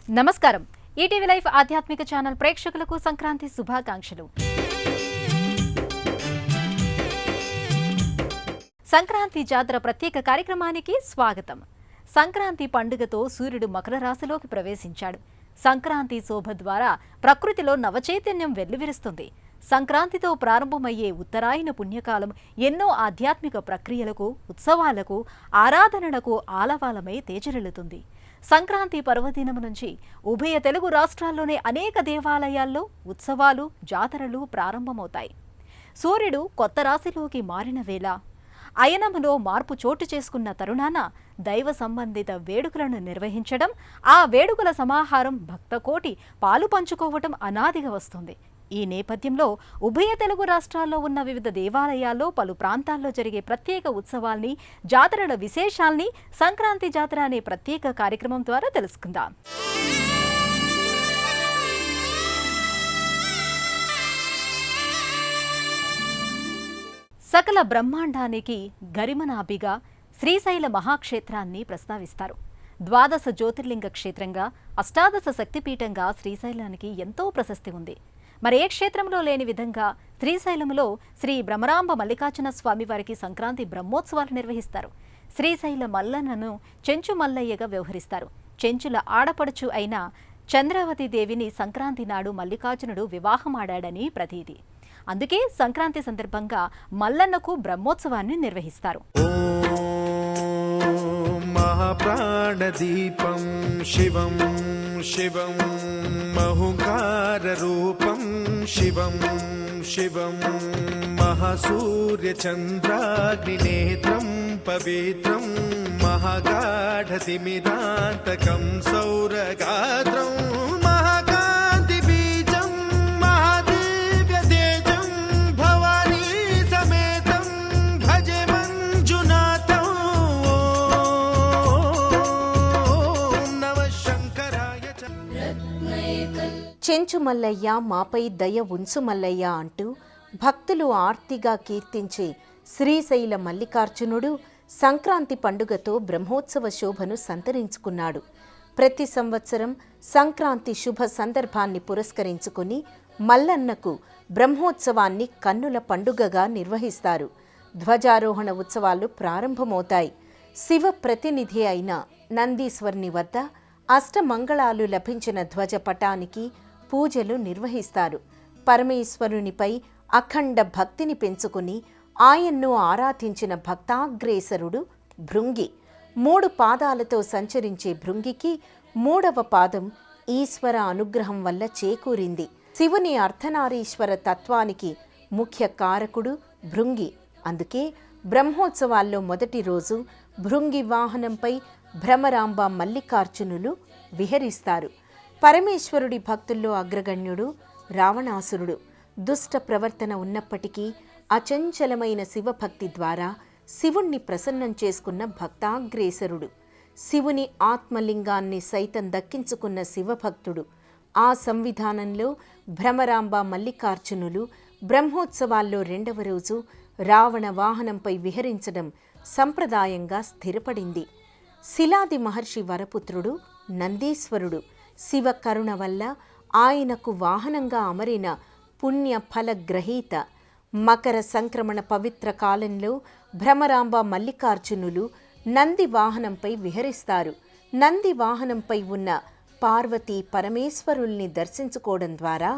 నమస్కారం. ETV live ఆధ్యాత్మిక channel ప్రేక్షకులకు సంక్రాంతి శుభాకాంక్షలు. సంక్రాంతి జాతర ప్రత్యేక కార్యక్రమానికి స్వాగతం. సంక్రాంతి పండుగతో సూర్యుడు మకర రాశిలోకి ప్రవేశించాడు. సంక్రాంతి శోభ ద్వారా ప్రకృతిలో నవచైతన్యం వెల్లివిరుస్తుంది. సంక్రాంతితో ప్రారంభమయ్యే ఉత్తరాయణ పుణ్యకాలం ఎన్నో ఆధ్యాత్మిక ప్రక్రియలకు, ఉత్సవాలకు, ఆరాధనలకు ఆలవాలమై తేజరిల్లుతుంది. సంక్రాంతి పర్వదినం నుంచి ఉభయ తెలుగు రాష్ట్రాల్లోని అనేక దేవాలయాల్లో ఉత్సవాలు, జాతరలు ప్రారంభమవుతాయి. సూర్యుడు కొత్త రాశిలోకి మారిన వేళ, అయనములో మార్పు చోటు చేసుకున్న తరుణాన దైవ సంబంధిత వేడుకలను నిర్వహించడం, ఆ వేడుకల సమాహారం భక్తకోటి పాలు పంచుకోవటం అనాదిగా వస్తుంది. ఈ నేపథ్యంలో ఉభయ తెలుగు రాష్ట్రాల్లో ఉన్న వివిధ దేవాలయాల్లో పలు ప్రాంతాల్లో జరిగే ప్రత్యేక ఉత్సవాల్ని, జాతరల విశేషాల్ని సంక్రాంతి జాతర అనే ప్రత్యేక కార్యక్రమం ద్వారా తెలుసుకుందాం. సకల బ్రహ్మాండానికి గరిమనాభిగా శ్రీశైల మహాక్షేత్రాన్ని ప్రస్తావిస్తారు. ద్వాదశ జ్యోతిర్లింగ క్షేత్రంగా, అష్టాదశ శక్తిపీఠంగా శ్రీశైలానికి ఎంతో ప్రశస్తి ఉంది. మరి ఏ క్షేత్రంలో లేని విధంగా శ్రీశైలంలో శ్రీ బ్రహ్మరాంబ మల్లికార్జున స్వామి వారికి సంక్రాంతి బ్రహ్మోత్సవాలు నిర్వహిస్తారు. శ్రీశైల మల్లన్నను చెంచు మల్లయ్యగా వ్యవహరిస్తారు. చెంచుల ఆడపడుచు అయిన చంద్రావతి దేవిని సంక్రాంతి నాడు మల్లికార్జునుడు వివాహమాడాడని ప్రతీతి. అందుకే సంక్రాంతి సందర్భంగా మల్లన్నకు బ్రహ్మోత్సవాన్ని నిర్వహిస్తారు. మహాప్రాణదీపం శివం శివం మహుంకార రూపం శివం శివం మహాసూర్యచంద్రాగ్నినేత్రం పవిత్రం మహాగాఢతిమిరాంతకం సౌరగాత్రం మహాకాంతి బీజం మహాదివ్యతేజం భవానీ సమేతం భజే మంజునాథం ఓం నమః శంకరాయ. చెంచు మల్లయ్య మాపై దయ ఉంచు మల్లయ్య అంటూ భక్తులు ఆర్తిగా కీర్తించే శ్రీశైల మల్లికార్జునుడు సంక్రాంతి పండుగతో బ్రహ్మోత్సవ శోభను సంతరించుకున్నాడు. ప్రతి సంవత్సరం సంక్రాంతి శుభ సందర్భాన్ని పురస్కరించుకుని మల్లన్నకు బ్రహ్మోత్సవాన్ని కన్నుల పండుగగా నిర్వహిస్తారు. ధ్వజారోహణ ఉత్సవాలు ప్రారంభమవుతాయి. శివ ప్రతినిధి అయిన నందీశ్వరుని వద్ద అష్టమంగళాలు లభించిన ధ్వజపటానికి పూజలు నిర్వహిస్తారు. పరమేశ్వరునిపై అఖండ భక్తిని పెంచుకుని ఆయన్ను ఆరాధించిన భక్తాగ్రేసరుడు భృంగి. 3 పాదాలతో సంచరించే భృంగికి 3వ పాదం ఈశ్వర అనుగ్రహం వల్ల చేకూరింది. శివుని అర్ధనారీశ్వర తత్వానికి ముఖ్య కారకుడు భృంగి. అందుకే బ్రహ్మోత్సవాల్లో మొదటి రోజు భృంగి వాహనంపై భ్రమరాంబ మల్లికార్జునులు విహరిస్తారు. పరమేశ్వరుడి భక్తుల్లో అగ్రగణ్యుడు రావణాసురుడు. దుష్ట ప్రవర్తన ఉన్నప్పటికీ అచంచలమైన శివభక్తి ద్వారా శివుణ్ణి ప్రసన్నం చేసుకున్న భక్తాగ్రేసరుడు. శివుని ఆత్మలింగాన్ని సైతం దక్కించుకున్న శివభక్తుడు. ఆ సంవిధానంలో భ్రమరాంబ మల్లికార్జునులు బ్రహ్మోత్సవాల్లో 2వ రోజు రావణ వాహనంపై విహరించడం సంప్రదాయంగా స్థిరపడింది. శిలాది మహర్షి వరపుత్రుడు నందీశ్వరుడు. శివ కరుణ వల్ల ఆయనకు వాహనంగా అమరిన పుణ్య ఫలగ్రహీత. మకర సంక్రమణ పవిత్ర కాలంలో భ్రమరాంబ మల్లికార్జునులు నంది వాహనంపై విహరిస్తారు. నంది వాహనంపై ఉన్న పార్వతీ పరమేశ్వరుల్ని దర్శించుకోవడం ద్వారా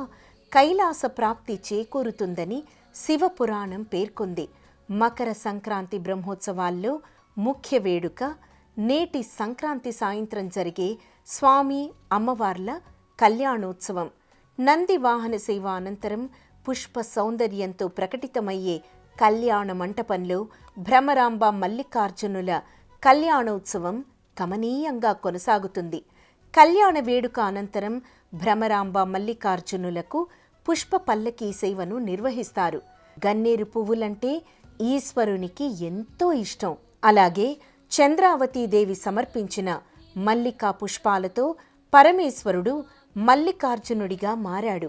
కైలాస ప్రాప్తి చేకూరుతుందని శివపురాణం పేర్కొంది. మకర సంక్రాంతి బ్రహ్మోత్సవాల్లో ముఖ్య వేడుక నేటి సంక్రాంతి సాయంత్రం జరిగే స్వామి అమ్మవార్ల కళ్యాణోత్సవం. నంది వాహన సేవ అనంతరం పుష్ప సౌందర్యంతో ప్రకటితమయ్యే కళ్యాణ మంటపంలో భ్రమరాంబ మల్లికార్జునుల కళ్యాణోత్సవం కమనీయంగా కొనసాగుతుంది. కళ్యాణ వేడుక అనంతరం భ్రమరాంబ మల్లికార్జునులకు పుష్ప పల్లకీ సేవను నిర్వహిస్తారు. గన్నేరు పువ్వులంటే ఈశ్వరునికి ఎంతో ఇష్టం. అలాగే చంద్రావతీదేవి సమర్పించిన మల్లికా పుష్పాలతో పరమేశ్వరుడు మల్లికార్జునుడిగా మారాడు.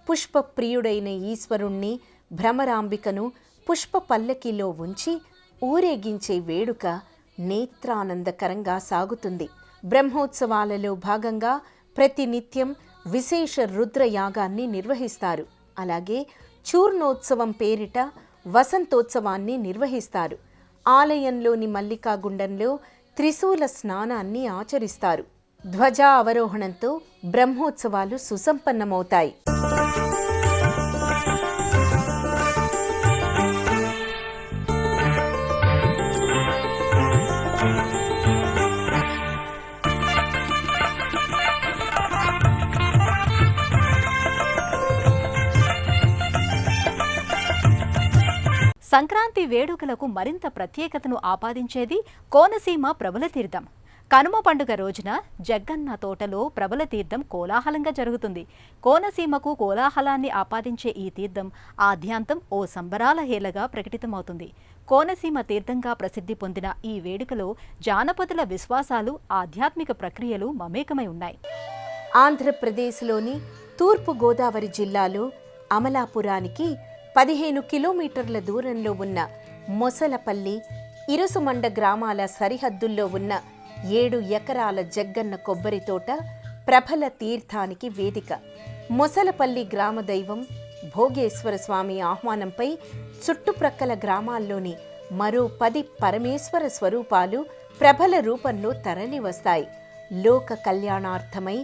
పుష్ప ప్రియుడైన ఈశ్వరుణ్ణి, భ్రమరాంబికను పుష్ప పల్లకిలో ఉంచి ఊరేగించే వేడుక నేత్రానందకరంగా సాగుతుంది. బ్రహ్మోత్సవాలలో భాగంగా ప్రతినిత్యం విశేష రుద్రయాగాన్ని నిర్వహిస్తారు. అలాగే చూర్ణోత్సవం పేరిట వసంతోత్సవాన్ని నిర్వహిస్తారు. ఆలయంలోని మల్లికాగుండంలో త్రిశూల స్నానాన్ని ఆచరిస్తారు. ధ్వజా అవరోహణంతో బ్రహ్మోత్సవాలు సుసంపన్నమవుతాయి. సంక్రాంతి వేడుకలకు మరింత ప్రత్యేకతను ఆపాదించేది కోనసీమ ప్రబల తీర్థం. కనుమ పండుగ రోజున జగ్గన్న తోటలో ప్రబల తీర్థం కోలాహలంగా జరుగుతుంది. కోనసీమకు కోలాహలాన్ని ఆపాదించే ఈ తీర్థం ఆద్యాంతం ఓ సంబరాల హేళగా ప్రకటితమవుతుంది. కోనసీమ తీర్థంగా ప్రసిద్ధి పొందిన ఈ వేడుకలో జానపదుల విశ్వాసాలు, ఆధ్యాత్మిక ప్రక్రియలు మమేకమై ఉన్నాయి. ఆంధ్రప్రదేశ్లోని తూర్పు గోదావరి జిల్లాలో అమలాపురానికి 15 కిలోమీటర్ల దూరంలో ఉన్న మొసలపల్లి, ఇరుసుమండ గ్రామాల సరిహద్దుల్లో ఉన్న 7 ఎకరాల జగ్గన్న కొబ్బరి తోట ప్రబల తీర్థానికి వేదిక. మొసలపల్లి గ్రామ దైవం భోగేశ్వర స్వామి ఆహ్వానంపై చుట్టుప్రక్కల గ్రామాల్లోని మరో 10 పరమేశ్వర స్వరూపాలు ప్రబల రూపంలో తరలివస్తాయి. లోక కళ్యాణార్థమై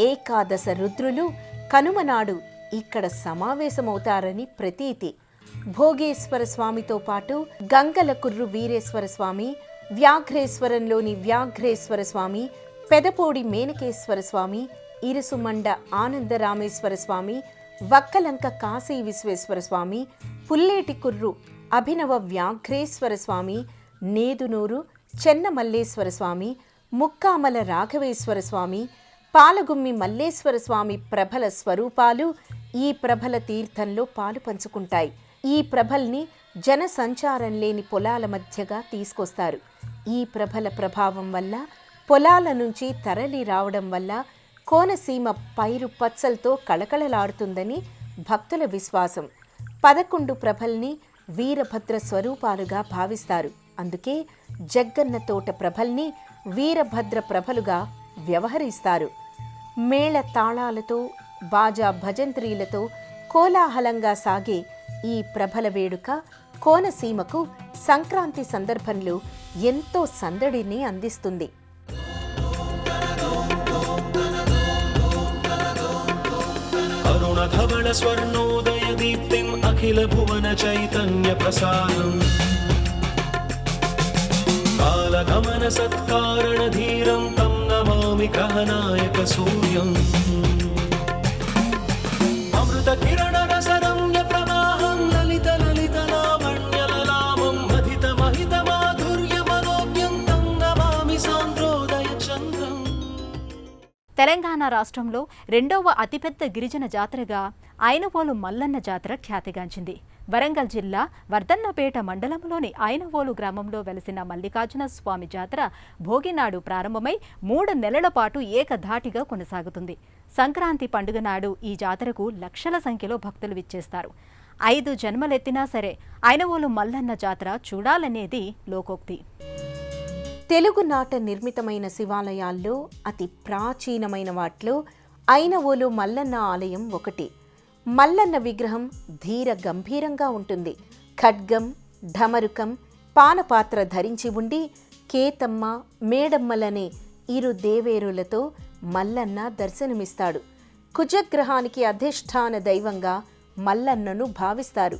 ఏకాదశ రుద్రులు కనుమనాడు ఇక్కడ సమావేశమవుతారని ప్రతీతి. భోగేశ్వర స్వామితో పాటు గంగలకుర్రు వీరేశ్వర స్వామి, వ్యాఘ్రేశ్వరంలోని వ్యాఘ్రేశ్వర స్వామి, పెదపోడి మేనకేశ్వర స్వామి, ఇరుసుమండ ఆనందరామేశ్వర స్వామి, వక్కలంక కాశీ విశ్వేశ్వర స్వామి, పుల్లేటికుర్రు అభినవ వ్యాఘ్రేశ్వర స్వామి, నేదునూరు చెన్నమల్లేశ్వర స్వామి, ముక్కామల రాఘవేశ్వర స్వామి, పాలగుమ్మి మల్లేశ్వర స్వామి ప్రబల స్వరూపాలు ఈ ప్రబల తీర్థంలో పాలు పంచుకుంటాయి. ఈ ప్రభల్ని జన సంచారం లేని పొలాల మధ్యగా తీసుకొస్తారు. ఈ ప్రబల ప్రభావం వల్ల, పొలాల నుంచి తరలి రావడం వల్ల కోనసీమ పైరు పచ్చలతో కళకళలాడుతుందని భక్తుల విశ్వాసం. 11 ప్రభల్ని వీరభద్ర స్వరూపాలుగా భావిస్తారు. అందుకే జగ్గన్న తోట ప్రభల్ని వీరభద్ర ప్రభలుగా వ్యవహరిస్తారు. మేళ తాళాలతో, బాజా భజంత్రీలతో కోలాహలంగా సాగే ఈ ప్రబల వేడుక కోనసీమకు సంక్రాంతి సందర్భంలో ఎంతో సందడిని అందిస్తుంది. అరుణధవళ స్వర్ణోదయ దీప్తిం అఖిల భువన చైతన్య ప్రసారం కాలగమన సత్కారణ ధీరం తం నమామి గ్రహనాయక సూర్యం అమృత కిరణ రసరమ్య ప్రవాహం లలిత లలిత లావణ్యలలామం మధిత మహిత మాధుర్య మనోజ్ఞం తం నమామి సాంద్రోదయ చంద్రం. తెలంగాణ రాష్ట్రంలో రెండవ అతిపెద్ద గిరిజన జాతరగా ఐనవోలు మల్లన్న జాతర ఖ్యాతిగాంచింది. వరంగల్ జిల్లా వర్ధన్నపేట మండలంలోని ఐనవోలు గ్రామంలో వెలసిన మల్లికార్జున స్వామి జాతర భోగినాడు ప్రారంభమై 3 నెలల పాటు ఏకధాటిగా కొనసాగుతుంది. సంక్రాంతి పండుగ నాడు ఈ జాతరకు లక్షల సంఖ్యలో భక్తులు విచ్చేస్తారు. 5 జన్మలెత్తినా సరే ఐనవోలు మల్లన్న జాతర చూడాలనేది లోకోక్తి. తెలుగునాట నిర్మితమైన శివాలయాల్లో అతి ప్రాచీనమైన వాటిలో ఐనవోలు మల్లన్న ఆలయం ఒకటి. మల్లన్న విగ్రహం ధీర గంభీరంగా ఉంటుంది. ఖడ్గం, ఢమరుకం, పానపాత్ర ధరించి ఉండి కేతమ్మ, మేడమ్మలనే 2 దేవేరులతో మల్లన్న దర్శనమిస్తాడు. కుజగ్రహానికి అధిష్టాన దైవంగా మల్లన్నను భావిస్తారు.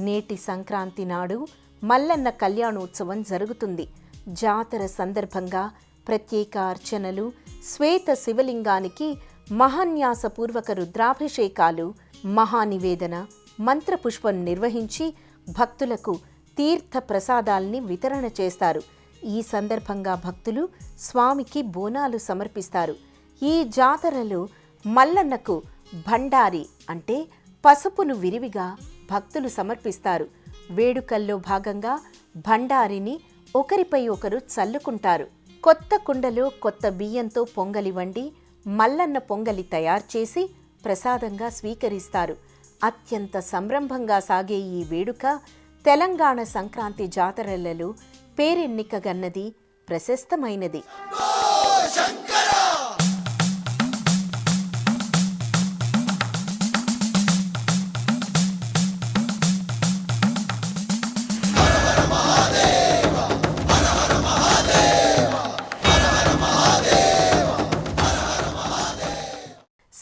నేటి సంక్రాంతి నాడు మల్లన్న కళ్యాణోత్సవం జరుగుతుంది. జాతర సందర్భంగా ప్రత్యేక అర్చనలు, శ్వేత శివలింగానికి మహాన్యాసపూర్వక రుద్రాభిషేకాలు, మహానివేదన, మంత్రపుష్పం నిర్వహించి భక్తులకు తీర్థ ప్రసాదాల్ని వితరణ చేస్తారు. ఈ సందర్భంగా భక్తులు స్వామికి బోనాలు సమర్పిస్తారు. ఈ జాతరలో మల్లన్నకు భండారి అంటే పసుపును విరివిగా భక్తులు సమర్పిస్తారు. వేడుకల్లో భాగంగా భండారిని ఒకరిపై ఒకరు చల్లుకుంటారు. కొత్త కుండలో కొత్త బియ్యంతో పొంగలి వండి మల్లన్న పొంగలి తయారు చేసి ప్రసాదంగా స్వీకరిస్తారు. అత్యంత సంరంభంగా సాగే ఈ వేడుక తెలంగాణ సంక్రాంతి జాతరలలో పేరెన్నికగన్నది, ప్రశస్తమైనది.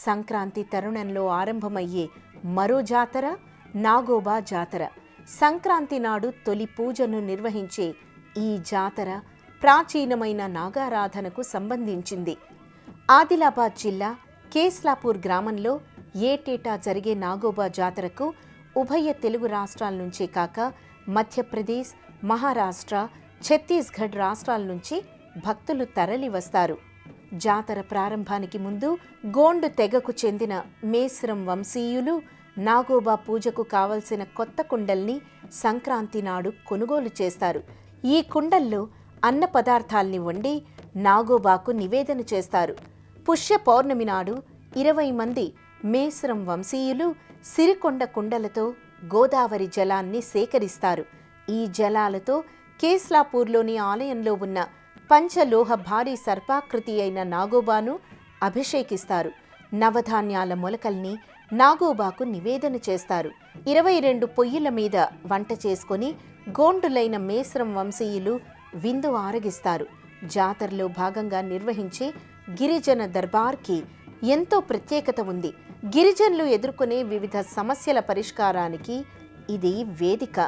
సంక్రాంతి తరుణంలో ఆరంభమయ్యే మరో జాతర నాగోబా జాతర. సంక్రాంతి నాడు తొలి పూజను నిర్వహించే ఈ జాతర ప్రాచీనమైన నాగారాధనకు సంబంధించింది. ఆదిలాబాద్ జిల్లా కేస్లాపూర్ గ్రామంలో ఏటేటా జరిగే నాగోబా జాతరకు ఉభయ తెలుగు రాష్ట్రాల నుంచే కాక మధ్యప్రదేశ్, మహారాష్ట్ర, ఛత్తీస్గఢ్ రాష్ట్రాల నుంచి భక్తులు తరలి వస్తారు. జాతర ప్రారంభానికి ముందు గోండు తెగకు చెందిన మేస్రం వంశీయులు నాగోబా పూజకు కావలసిన కొత్త కుండల్ని సంక్రాంతి నాడు కొనుగోలు చేస్తారు. ఈ కుండల్లో అన్న పదార్థాల్ని వండి నాగోబాకు నివేదన చేస్తారు. పుష్య పౌర్ణమి నాడు 20 మంది మేస్రం వంశీయులు సిరికొండ కుండలతో గోదావరి జలాన్ని సేకరిస్తారు. ఈ జలాలతో కేస్లాపూర్లోని ఆలయంలో ఉన్న పంచలోహ భారీ సర్పాకృతి అయిన నాగోబాను అభిషేకిస్తారు. నవధాన్యాల మొలకల్ని నాగోబాకు నివేదన చేస్తారు. 22 పొయ్యిల మీద వంట చేసుకొని గోండులైన మేస్రం వంశీయులు విందు ఆరగిస్తారు. జాతరలో భాగంగా నిర్వహించే గిరిజన దర్బార్కి ఎంతో ప్రత్యేకత ఉంది. గిరిజనులు ఎదుర్కొనే వివిధ సమస్యల పరిష్కారానికి ఇది వేదిక.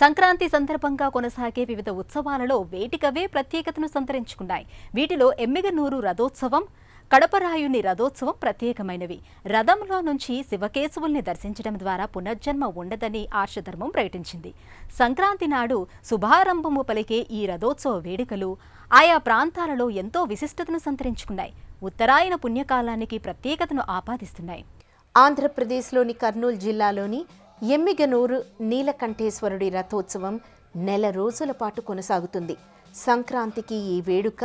సంక్రాంతి సందర్భంగా కొనసాగే వివిధ ఉత్సవాలలో వేటికవే ప్రత్యేకతను సంతరించుకున్నాయి. వీటిలో ఎమ్మిగనూరు రథోత్సవం, కడపరాయుని రథోత్సవం ప్రత్యేకమైనవి. రథంలో నుంచి శివకేశవుల్ని దర్శించడం ద్వారా పునర్జన్మ ఉండదని ఆర్షధర్మం ప్రకటించింది. సంక్రాంతి నాడు శుభారంభము పలికే ఈ రథోత్సవ వేడుకలు ఆయా ప్రాంతాలలో ఎంతో విశిష్టతను సంతరించుకున్నాయి. ఉత్తరాయణ పుణ్యకాలానికి ప్రత్యేకతను ఆపాదిస్తున్నాయి. ఆంధ్రప్రదేశ్లోని కర్నూలు జిల్లాలోని ఎమ్మిగనూరు నీలకంఠేశ్వరుడి రథోత్సవం నెల రోజుల పాటు కొనసాగుతుంది. సంక్రాంతికి ఈ వేడుక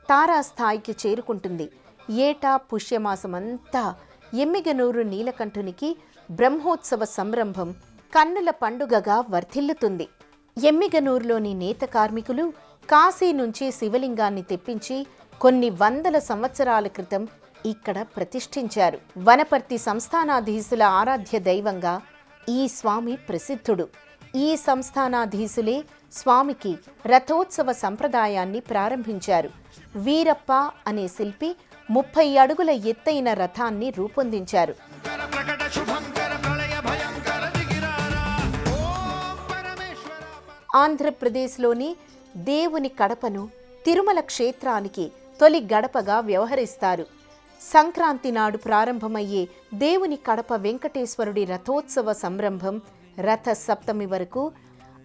తారాస్థాయికి చేరుకుంటుంది. ఏటా పుష్యమాసమంతా ఎమ్మిగనూరు నీలకంఠునికి బ్రహ్మోత్సవ సంరంభం కన్నుల పండుగగా వర్ధిల్లుతుంది. ఎమ్మిగనూరులోని నేత కార్మికులు కాశీ నుంచి శివలింగాన్ని తెప్పించి కొన్ని వందల సంవత్సరాల క్రితం ఇక్కడ ప్రతిష్ఠించారు. వనపర్తి సంస్థానాధీశుల ఆరాధ్య దైవంగా ఈ స్వామి ప్రసిద్ధుడు. ఈ సంస్థానాధీశులే స్వామికి రథోత్సవ సంప్రదాయాన్ని ప్రారంభించారు. వీరప్ప అనే శిల్పి 30 అడుగుల ఎత్తైన రథాన్ని రూపొందించారు. ఆంధ్రప్రదేశ్లోని దేవుని కడపను తిరుమల క్షేత్రానికి తొలి గడపగా వ్యవహరిస్తారు. సంక్రాంతి నాడు ప్రారంభమయ్యే దేవుని కడప వెంకటేశ్వరుడి రథోత్సవ సంరంభం రథ సప్తమి వరకు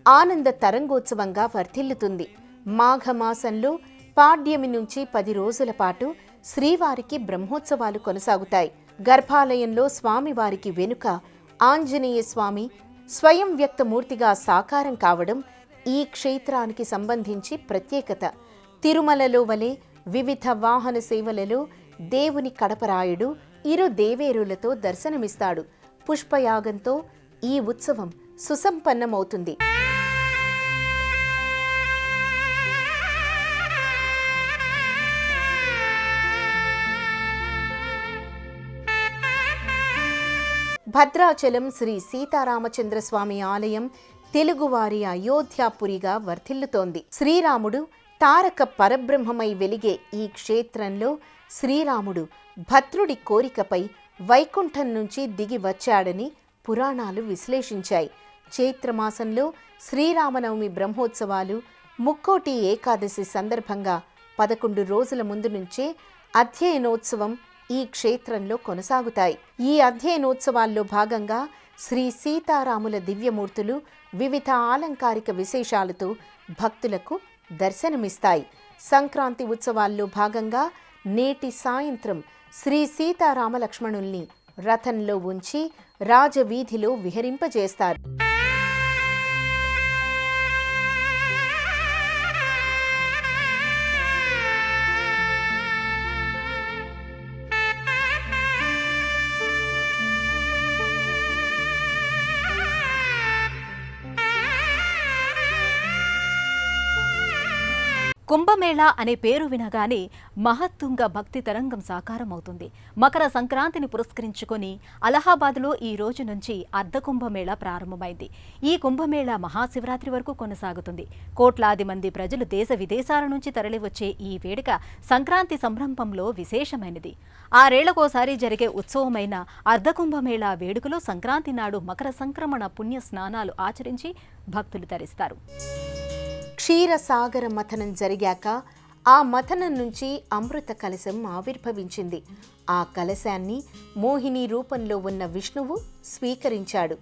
ఆనంద తరంగోత్సవంగా వర్ధిల్లుతుంది. మాఘమాసంలో పాడ్యమి నుంచి 10 రోజుల పాటు శ్రీవారికి బ్రహ్మోత్సవాలు కొనసాగుతాయి. గర్భాలయంలో స్వామివారికి వెనుక ఆంజనేయ స్వామి స్వయం వ్యక్తమూర్తిగా సాకారం కావడం ఈ క్షేత్రానికి సంబంధించి ప్రత్యేకత. తిరుమలలో వలె వివిధ వాహన సేవలలో దేవుని కడపరాయుడు ఇరు దేవేరులతో దర్శనమిస్తాడు. పుష్పయాగంతో ఈ ఉత్సవం సుసంపన్నమవుతుంది. భద్రాచలం శ్రీ సీతారామచంద్రస్వామి ఆలయం తెలుగువారి అయోధ్యాపురిగా వర్ధిల్లుతోంది. శ్రీరాముడు తారక పరబ్రహ్మమై వెలిగే ఈ క్షేత్రంలో శ్రీరాముడు భద్రుడి కోరికపై వైకుంఠం నుంచి దిగి వచ్చాడని పురాణాలు విశ్లేషించాయి. చైత్రమాసంలో శ్రీరామనవమి బ్రహ్మోత్సవాలు ముక్కోటి ఏకాదశి సందర్భంగా 11 రోజుల ముందు నుంచే అధ్యయనోత్సవం ఈ క్షేత్రంలో కొనసాగుతాయి. ఈ అధ్యయనోత్సవాల్లో భాగంగా శ్రీ సీతారాముల దివ్యమూర్తులు వివిధ ఆలంకారిక విశేషాలతో భక్తులకు దర్శనమిస్తాయి. సంక్రాంతి ఉత్సవాల్లో భాగంగా నేటి సాయంత్రం శ్రీ సీతారామలక్ష్మణుల్ని రథంలో ఉంచి రాజవీధిలో విహరింపజేస్తారు. కుంభమేళా అనే పేరు వినగానే మహత్తుంగ భక్తి తరంగం సాకారమవుతుంది. మకర సంక్రాంతిని పురస్కరించుకొని అలహాబాద్లో ఈ రోజు నుంచి అర్ధకుంభమేళా ప్రారంభమైంది. ఈ కుంభమేళా మహాశివరాత్రి వరకు కొనసాగుతుంది. కోట్లాది మంది ప్రజలు దేశ విదేశాల నుంచి తరలివచ్చే ఈ వేడుక సంక్రాంతి సంరంభంలో విశేషమైనది. 6 ఏళ్లకోసారి జరిగే ఉత్సవమైన అర్ధకుంభమేళా వేడుకలో సంక్రాంతి నాడు మకర సంక్రమణ పుణ్య స్నానాలు ఆచరించి భక్తులు తరిస్తారు. క్షీరసాగర మథనం జరిగాక ఆ మథనం నుంచి అమృత కలశం ఆవిర్భవించింది. ఆ కలశాన్ని మోహిని రూపంలో ఉన్న విష్ణువు స్వీకరించాడు.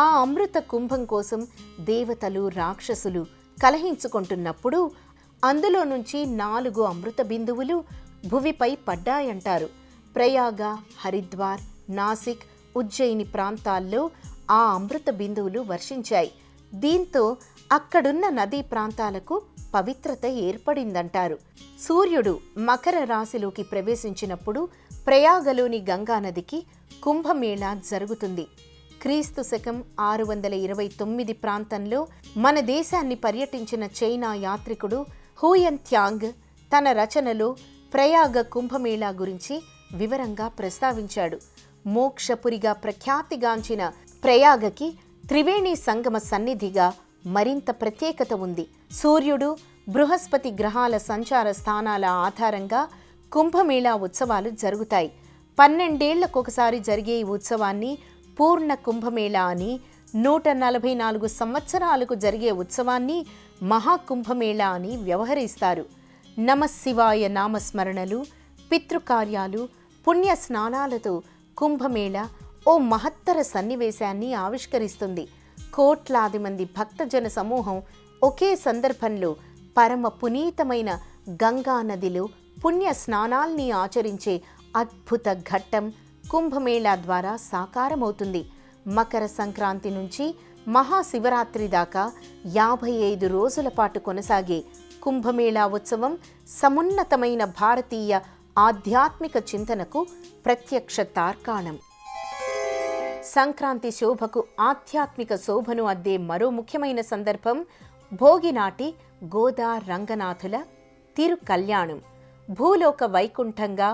ఆ అమృత కుంభం కోసం దేవతలు రాక్షసులు కలహించుకుంటున్నప్పుడు అందులో నుంచి 4 అమృత బిందువులు భువిపై పడ్డాయంటారు. ప్రయాగ, హరిద్వార్, నాసిక్, ఉజ్జయిని ప్రాంతాల్లో ఆ అమృత బిందువులు వర్షించాయి. దీంతో అక్కడున్న నదీ ప్రాంతాలకు పవిత్రత ఏర్పడిందంటారు. సూర్యుడు మకర రాశిలోకి ప్రవేశించినప్పుడు ప్రయాగలోని గంగానదికి కుంభమేళా జరుగుతుంది. క్రీస్తు శకం 629 ప్రాంతంలో మన దేశాన్ని పర్యటించిన చైనా యాత్రికుడు హూయన్ త్యాంగ్ తన రచనలో ప్రయాగ కుంభమేళా గురించి వివరంగా ప్రస్తావించాడు. మోక్షపురిగా ప్రఖ్యాతిగాంచిన ప్రయాగకి త్రివేణి సంగమ సన్నిధిగా మరింత ప్రత్యేకత ఉంది. సూర్యుడు, బృహస్పతి గ్రహాల సంచార స్థానాల ఆధారంగా కుంభమేళా ఉత్సవాలు జరుగుతాయి. 12 ఏళ్లకొకసారి జరిగే ఈ ఉత్సవాన్ని పూర్ణ కుంభమేళా అని, 144 సంవత్సరాలకు జరిగే ఉత్సవాన్ని మహాకుంభమేళా అని వ్యవహరిస్తారు. నమశివాయ నామస్మరణలు, పితృకార్యాలు, పుణ్య స్నానాలతో కుంభమేళా ఓ మహత్తర సన్నివేశాన్ని ఆవిష్కరిస్తుంది. కోట్లాది మంది భక్తజన సమూహం ఒకే సందర్భంలో పరమ పునీతమైన గంగా నదిలో పుణ్య స్నానాల్ని ఆచరించే అద్భుత ఘట్టం కుంభమేళా ద్వారా సాకారమవుతుంది. మకర సంక్రాంతి నుంచి మహాశివరాత్రి దాకా 55 రోజుల పాటు కొనసాగే కుంభమేళా ఉత్సవం సమున్నతమైన భారతీయ ఆధ్యాత్మిక చింతనకు ప్రత్యక్ష తార్కాణం. సంక్రాంతి శోభకు ఆధ్యాత్మిక శోభను అద్దే మరో ముఖ్యమైన సందర్భం భోగినాటి గోదా రంగనాథుల తిరు కళ్యాణం. భూలోక వైకుంఠంగా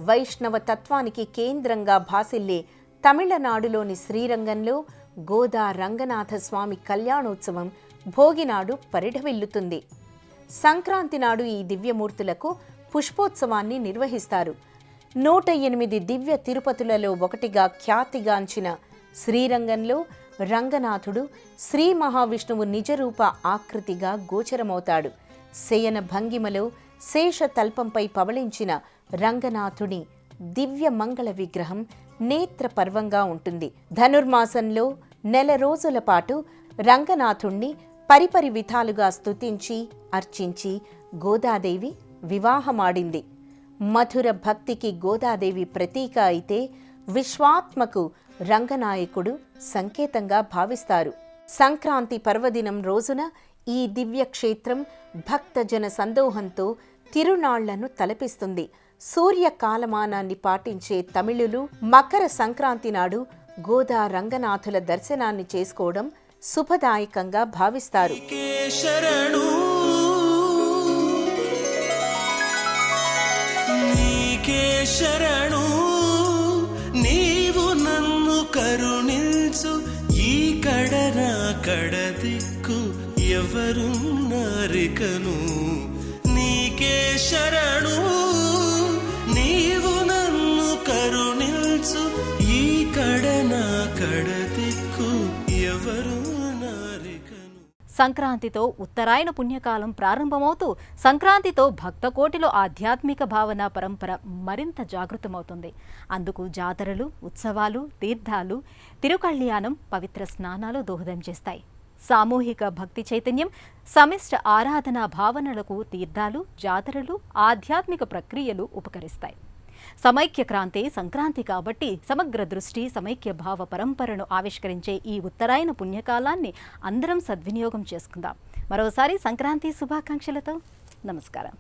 వైష్ణవ తత్వానికి కేంద్రంగా భాసిల్లే తమిళనాడులోని శ్రీరంగంలో గోదా రంగనాథ స్వామి కళ్యాణోత్సవం భోగినాడు పరిఢవిల్లుతుంది. సంక్రాంతి నాడు ఈ దివ్యమూర్తులకు పుష్పోత్సవాన్ని నిర్వహిస్తారు. 108 దివ్య తిరుపతులలో ఒకటిగా ఖ్యాతిగాంచిన శ్రీరంగంలో రంగనాథుడు శ్రీ మహావిష్ణువు నిజరూప ఆకృతిగా గోచరమవుతాడు. శయన భంగిమలో శేషతల్పంపై పవళించిన రంగనాథుని దివ్య మంగళ విగ్రహం నేత్ర పర్వంగా ఉంటుంది. ధనుర్మాసంలో 4 రోజుల పాటు రంగనాథుణ్ణి పరిపరి విధాలుగా స్తుతించి అర్చించి గోదాదేవి వివాహమాడింది. మధుర భక్తికి గోదాదేవి ప్రతీక అయితే విశ్వాత్మకు రంగనాయకుడు సంకేతంగా భావిస్తారు. సంక్రాంతి పర్వదినం రోజున ఈ దివ్య క్షేత్రం భక్తజన సందోహంతో తిరునాళ్లను తలపిస్తుంది. సూర్యకాలమానాన్ని పాటించే తమిళులు మకర సంక్రాంతి నాడు గోదా రంగనాథుల దర్శనాన్ని చేసుకోవడం శుభదాయకంగా భావిస్తారు. శరణు నీవు నన్ను కరుణించు, ఈ కడరా కడదిక్కు ఎవరున్నారికను. నీకే శరణు నీవు నన్ను కరుణించు, ఈ కడనా కడదిక్కు ఎవరు. సంక్రాంతితో ఉత్తరాయణ పుణ్యకాలం ప్రారంభమవుతూ సంక్రాంతితో భక్తకోటిలో ఆధ్యాత్మిక భావన పరంపర మరింత జాగృతమవుతుంది. అందుకు జాతరలు, ఉత్సవాలు, తీర్థాలు, తిరుకళ్యాణం, పవిత్ర స్నానాలు దోహదం చేస్తాయి. సామూహిక భక్తి చైతన్యం, సమిష్ట ఆరాధనా భావనలకు తీర్థాలు, జాతరలు, ఆధ్యాత్మిక ప్రక్రియలు ఉపకరిస్తాయి. సమైక్య క్రాంతి సంక్రాంతి కాబట్టి సమగ్ర దృష్టి, సమైక్య భావ పరంపరను ఆవిష్కరించే ఈ ఉత్తరాయణ పుణ్యకాలాన్ని అందరం సద్వినియోగం చేసుకుందాం. మరోసారి సంక్రాంతి శుభాకాంక్షలతో నమస్కారం.